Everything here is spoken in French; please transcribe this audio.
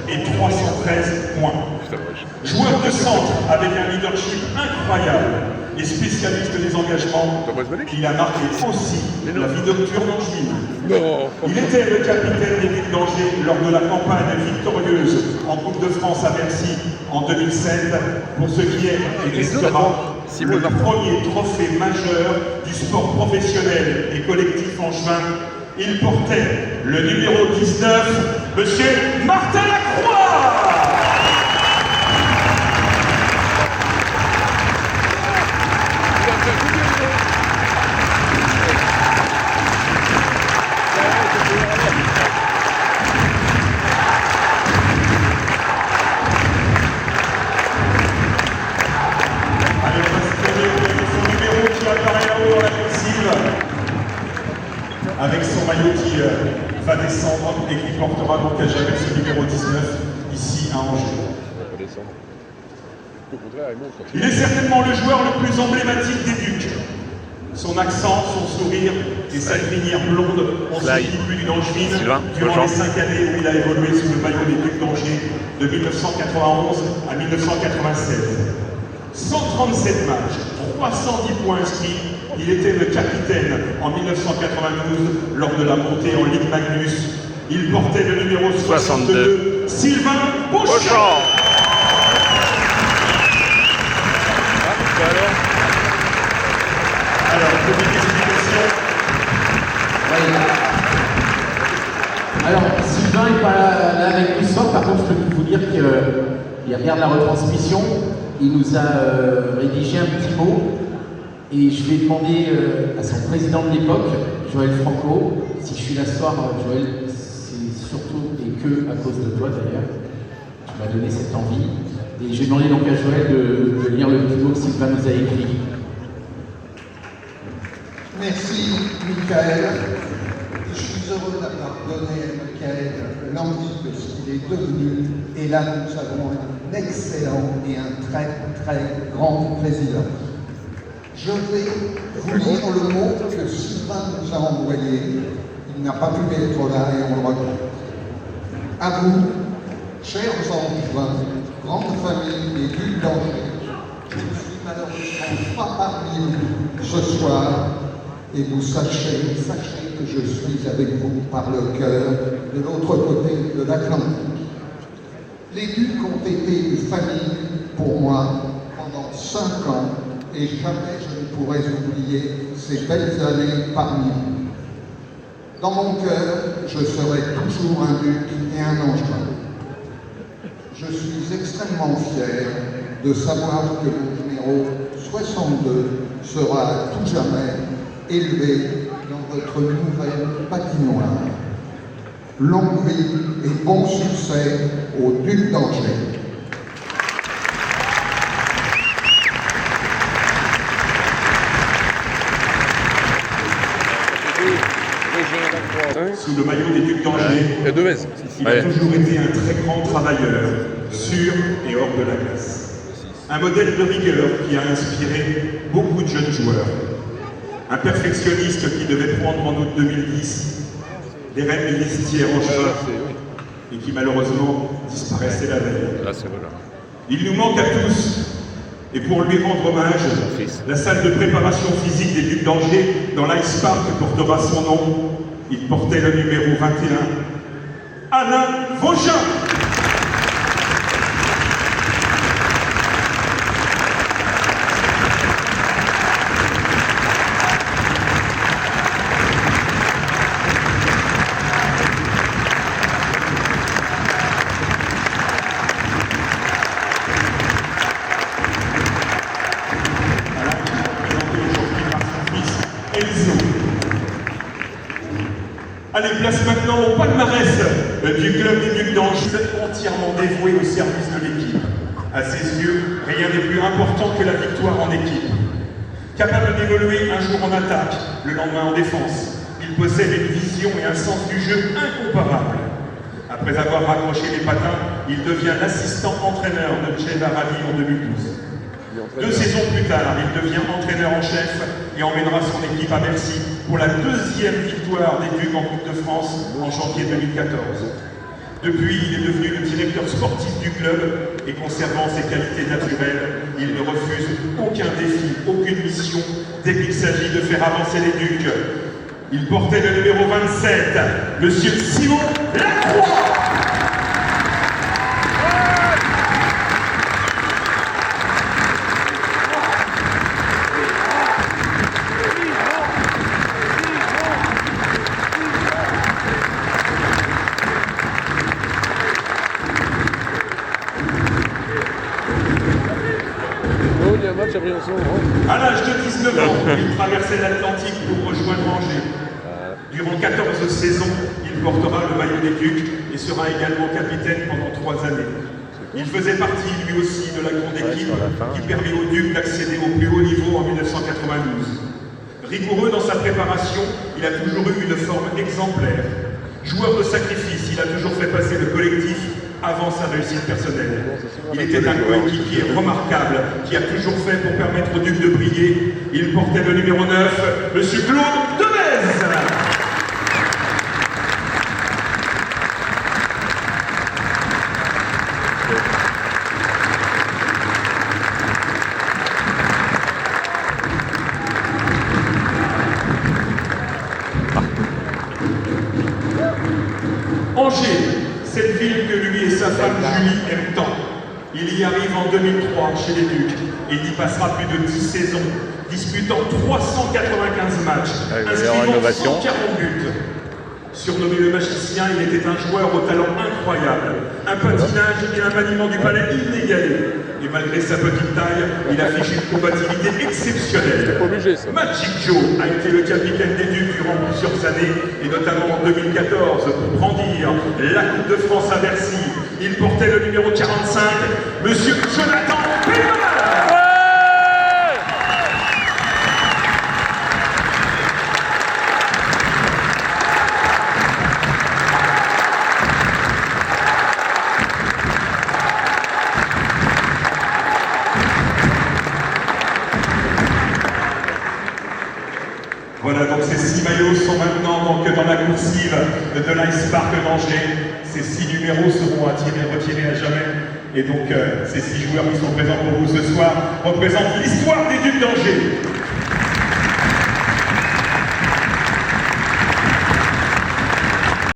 et 313 points. Joueur de centre avec un leadership incroyable et spécialiste des engagements, il a marqué aussi la vie nocturne angevine. Il était le capitaine des Ducs d'Angers lors de la campagne victorieuse en Coupe de France à Bercy en 2007, pour ce qui est et restera le premier trophée majeur du sport professionnel et collectif angevin. Il portait le numéro 19, Monsieur Martin Lacroix. Avec son maillot qui va descendre et qui portera donc à jamais ce numéro 19 ici à Angers. Il est certainement le joueur le plus emblématique des Ducs. Son accent, son sourire et sa lumière blonde ont suivi plus d'une angevine durant les 5 années où il a évolué sous le maillot des Ducs d'Angers de 1991 à 1996. 137 matchs, 310 points inscrits. Il était le capitaine en 1992 lors de la montée en Ligue Magnus. Il portait le numéro 62, Sylvain Beauchamp. Alors, petite explication. Alors, Sylvain n'est pas là avec nous ce soir. Par contre, je peux vous dire qu'il regarde la retransmission. Il nous a rédigé un petit mot. Et je vais demander à son président de l'époque, Joël Franco, si je suis là ce soir, Joël, c'est surtout et que à cause de toi d'ailleurs. Tu m'as donné cette envie. Et je vais demander donc à Joël de lire le petit mot que Sylvain nous a écrit. Merci, Michael. Je suis heureux d'avoir donné à Michael l'envie de ce qu'il est devenu. Et là, nous avons un excellent et un très, très grand président. Je vais vous lire le mot que Sylvain nous a envoyé. Il n'a pas pu être là et on le regrette. À vous, chers Angevins, grande famille des Ducs d'Angers, je ne suis malheureusement pas parmi vous ce soir, et vous sachez que je suis avec vous par le cœur de l'autre côté de l'Atlantique. Les Ducs ont été une famille pour moi pendant 5 ans, et jamais je ne pourrai oublier ces belles années parmi vous. Dans mon cœur, je serai toujours un Duc et un Angevin. Je suis extrêmement fier de savoir que le numéro 62 sera à tout jamais élevé dans votre nouvelle patinoire. Longue vie et bon succès au Duc d'Angers. Sous le maillot des Ducs d'Angers, il a toujours été un très grand travailleur, sur et hors de la glace. Un modèle de rigueur qui a inspiré beaucoup de jeunes joueurs. Un perfectionniste qui devait prendre en août 2010 les rênes du vestiaire angevin et qui malheureusement disparaissait la veille. Il nous manque à tous. Et pour lui rendre hommage, la salle de préparation physique des Ducs d'Angers dans l'Ice Park portera son nom. Il portait le numéro 21, Alain Vauchin. Allez, place maintenant au palmarès du club des Ducs d'Angers, entièrement dévoué au service de l'équipe. À ses yeux, rien n'est plus important que la victoire en équipe. Capable d'évoluer un jour en attaque, le lendemain en défense, il possède une vision et un sens du jeu incomparables. Après avoir raccroché les patins, il devient l'assistant entraîneur de Chevarali en 2012. 2 saisons plus tard, il devient entraîneur en chef et emmènera son équipe à Bercy pour la 2e victoire des Ducs en Coupe de France en janvier 2014. Depuis, il est devenu le directeur sportif du club et conservant ses qualités naturelles, il ne refuse aucun défi, aucune mission dès qu'il s'agit de faire avancer les Ducs. Il portait le numéro 27, Monsieur Simon Lacroix. À l'âge de 19 ans, il traversait l'Atlantique pour rejoindre Angers. Durant 14 saisons, il portera le maillot des Ducs et sera également capitaine pendant 3 années. Il faisait partie lui aussi de la grande équipe qui permit aux Ducs d'accéder au plus haut niveau en 1992. Rigoureux dans sa préparation, il a toujours eu une forme exemplaire. Joueur de sacrifice, il a toujours fait passer le collectif avant sa réussite personnelle. Il était un coéquipier remarquable qui a toujours fait pour permettre aux Ducs de briller. Il portait le numéro 9, Monsieur Claude Devez. Angers, cette ville que lui et sa femme Julie aiment tant. Il y arrive en 2003 chez les Ducs et il y passera plus de 10 saisons, disputant 395 matchs, inscrivant 140 buts. Surnommé le magicien, il était un joueur au talent incroyable, un patinage et un maniement du palais inégalé. Et malgré sa petite taille, il affiche une combativité exceptionnelle. Magic Joe a été le capitaine des Ducs durant plusieurs années, et notamment en 2014 pour brandir la Coupe de France à Bercy. Il portait le numéro 45, Monsieur Jonathan Pellman. Voilà, donc ces 6 maillots sont maintenant donc dans la coursive de l'Ice Park d'Angers. Ces 6 numéros seront retirés à jamais. Et donc ces 6 joueurs qui sont présents pour vous ce soir représentent l'histoire des Ducs d'Angers.